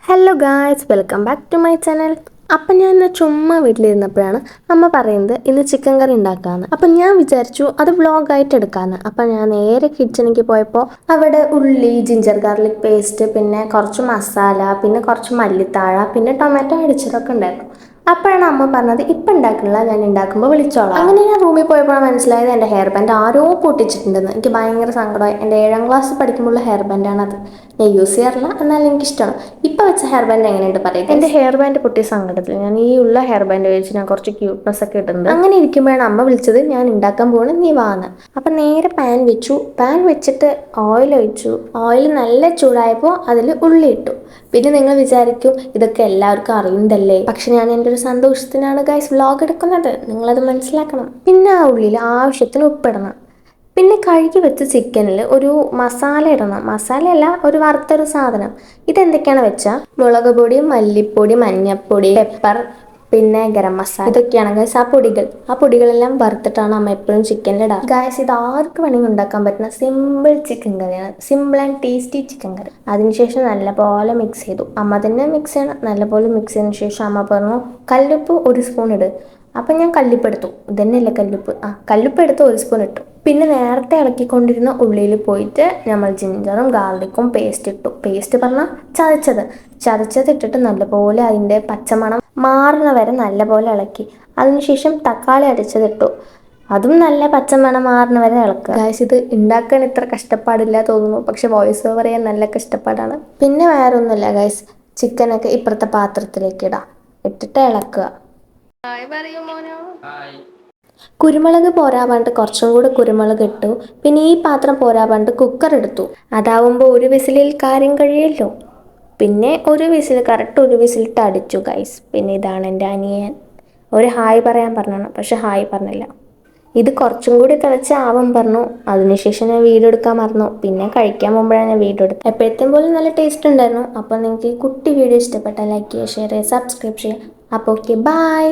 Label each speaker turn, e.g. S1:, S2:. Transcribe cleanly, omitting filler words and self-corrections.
S1: Hello guys, welcome back to my channel. അപ്പം ഞാൻ ഇന്ന് ചുമ്മാ വീട്ടിലിരുന്നപ്പോഴാണ് അമ്മ പറയുന്നത് ഇന്ന് ചിക്കൻ കറി ഉണ്ടാക്കാമെന്ന്. അപ്പം ഞാൻ വിചാരിച്ചു അത് വ്ളോഗായിട്ട് എടുക്കാമെന്ന്. അപ്പം ഞാൻ നേരെ കിച്ചണിലേക്ക് പോയപ്പോൾ അവിടെ ഉള്ളി, ജിഞ്ചർ ഗാർലിക് പേസ്റ്റ്, പിന്നെ കുറച്ച് മസാല, പിന്നെ കുറച്ച് മല്ലിത്താഴ, പിന്നെ ടൊമാറ്റോ അടിച്ചതൊക്കെ ഉണ്ടായിരുന്നു. അപ്പോഴാണ് അമ്മ പറഞ്ഞത് ഇപ്പം ഉണ്ടാക്കുന്നില്ല, ഞാൻ ഉണ്ടാക്കുമ്പോൾ വിളിച്ചോളാം. അങ്ങനെ ഞാൻ റൂമിൽ പോയപ്പോഴാണ് മനസ്സിലായത് എൻ്റെ ഹെയർ ബാൻഡ് ആരോ പൊട്ടിച്ചിട്ടുണ്ടെന്ന്. എനിക്ക് ഭയങ്കര സങ്കടമായി. എൻ്റെ 7ാം ക്ലാസ് പഠിക്കുമ്പോഴുള്ള ഹെയർ ബാൻഡാണത്. ഞാൻ യൂസ് ചെയ്യാറില്ല, എന്നാൽ എനിക്കിഷ്ടമാണ്. ഇപ്പം വെച്ച ഹെയർ ബാൻഡ് എങ്ങനെയുണ്ട് പറയുക. എൻ്റെ ഹെയർ ബാൻഡ് പൊട്ടിയ സങ്കടത്തിൽ ഞാൻ ഈ ഉള്ള ഹെയർ ബാൻഡ് വെച്ച് ഞാൻ കുറച്ച് ക്യൂട്ട്നെസ് ഒക്കെ ഇട്ടിട്ടുണ്ട്. അങ്ങനെ ഇരിക്കുമ്പോഴാണ് അമ്മ വിളിച്ചത്, ഞാൻ ഉണ്ടാക്കാൻ പോകണം, നീ വാന്ന്. അപ്പം നേരെ പാൻ വെച്ചു. പാൻ വെച്ചിട്ട് ഓയിൽ ഒഴിച്ചു. ഓയിൽ നല്ല ചൂടായപ്പോൾ അതിൽ ഉള്ളി ഇട്ടു. പിന്നെ നിങ്ങൾ വിചാരിക്കും ഇതൊക്കെ എല്ലാവർക്കും അറിയുന്നതല്ലേ, പക്ഷെ ഞാൻ എൻ്റെ ഒരു സന്തോഷത്തിനാണ് ഗൈസ് വ്ളോഗ് എടുക്കുന്നത്, നിങ്ങളത് മനസ്സിലാക്കണം. പിന്നെ ആ ഉള്ളിയിൽ ആവശ്യത്തിന് ഉപ്പിടണം. പിന്നെ കഴുകി വെച്ച ചിക്കനിൽ ഒരു മസാല ഇടണം. മസാലയല്ല, ഒരു വറുത്തൊരു സാധനം. ഇതെന്തൊക്കെയാണ് വെച്ചാൽ മുളക് പൊടി, മല്ലിപ്പൊടി, മഞ്ഞൾപ്പൊടി, പെപ്പർ, പിന്നെ ഗരം മസാല. ഇതൊക്കെയാണ് ഗൈസ് ആ പൊടികളെല്ലാം വറുത്തിട്ടാണ് അമ്മ എപ്പോഴും ചിക്കനിലിടാറ്. ഗൈസ് ഇത് ആർക്ക് വേണമെങ്കിൽ ഉണ്ടാക്കാൻ പറ്റുന്ന സിമ്പിൾ ചിക്കൻ കറിയാണ്. സിമ്പിൾ ആൻഡ് ടേസ്റ്റി ചിക്കൻ കറി. അതിനുശേഷം നല്ലപോലെ മിക്സ് ചെയ്തു. അമ്മ തന്നെ മിക്സ് ചെയ്യണം. നല്ലപോലെ മിക്സ് ചെയ്തതിന് ശേഷം അമ്മ പറഞ്ഞു കല്ലുപ്പ് 1 സ്പൂൺ ഇട്. അപ്പം ഞാൻ കല്ലുപ്പ് എടുത്തു. ഇതന്നെയല്ലേ കല്ലുപ്പ്, കല്ലുപ്പ് എടുത്ത് 1 സ്പൂൺ ഇട്ടു. പിന്നെ നേരത്തെ ഇളക്കിക്കൊണ്ടിരുന്ന ഉള്ളിയിൽ പോയിട്ട് നമ്മൾ ജിഞ്ചറും ഗാർലിക്കും പേസ്റ്റ് ഇട്ടു. പേസ്റ്റ് പറഞ്ഞാൽ ചതച്ചത് ഇട്ടിട്ട് നല്ലപോലെ അതിൻ്റെ പച്ചമണം മാറുന്ന വരെ നല്ലപോലെ ഇളക്കി. അതിനുശേഷം തക്കാളി അടിച്ചതിട്ടു. അതും നല്ല പച്ചമണം മാറുന്ന വരെ ഇളക്കുക. ഗൈസ് ഇത് ഉണ്ടാക്കാൻ ഇത്ര കഷ്ടപ്പാടില്ല തോന്നുന്നു, പക്ഷെ വോയിസ് ഓവർ ചെയ്യാൻ നല്ല കഷ്ടപ്പാടാണ്. പിന്നെ വേറൊന്നുമില്ല ഗൈസ്, ചിക്കനൊക്കെ ഇപ്പുറത്തെ പാത്രത്തിലേക്ക് ഇട്ടിട്ട് ഇളക്കുക. കുരുമുളക് പോരാപാണ്ട് കുറച്ചും കൂടെ കുരുമുളക് ഇട്ടു. പിന്നെ ഈ പാത്രം പോരാപാണ്ട് കുക്കർ എടുത്തു. അതാവുമ്പോൾ ഒരു വിസിലിൽ കാര്യം കഴിയുമല്ലോ. പിന്നെ കറക്റ്റ് ഒരു വിസിലിട്ട് അടിച്ചു ഗൈസ്. പിന്നെ ഇതാണ് എൻ്റെ അനിയൻ. ഒരു ഹായ് പറയാൻ പറഞ്ഞാണ്, പക്ഷെ ഹായ് പറഞ്ഞില്ല. ഇത് കുറച്ചും കൂടി തിളച്ച് ആവാൻ പറഞ്ഞു. അതിനുശേഷം ഞാൻ വീഡിയോ എടുക്കാൻ മറന്നു. പിന്നെ കഴിക്കാൻ പോകുമ്പോഴാണ് ഞാൻ വീഡിയോ എടുത്തത്. എപ്പോഴത്തേയും പോലും നല്ല ടേസ്റ്റ് ഉണ്ടായിരുന്നു. അപ്പോൾ നിങ്ങൾക്ക് ഈ കുട്ടി വീഡിയോ ഇഷ്ടപ്പെട്ടാൽ ലൈക്ക് ചെയ്യുക, ഷെയർ ചെയ്യുക, സബ്സ്ക്രൈബ് ചെയ്യുക. അപ്പോൾ ഓക്കെ, ബൈ.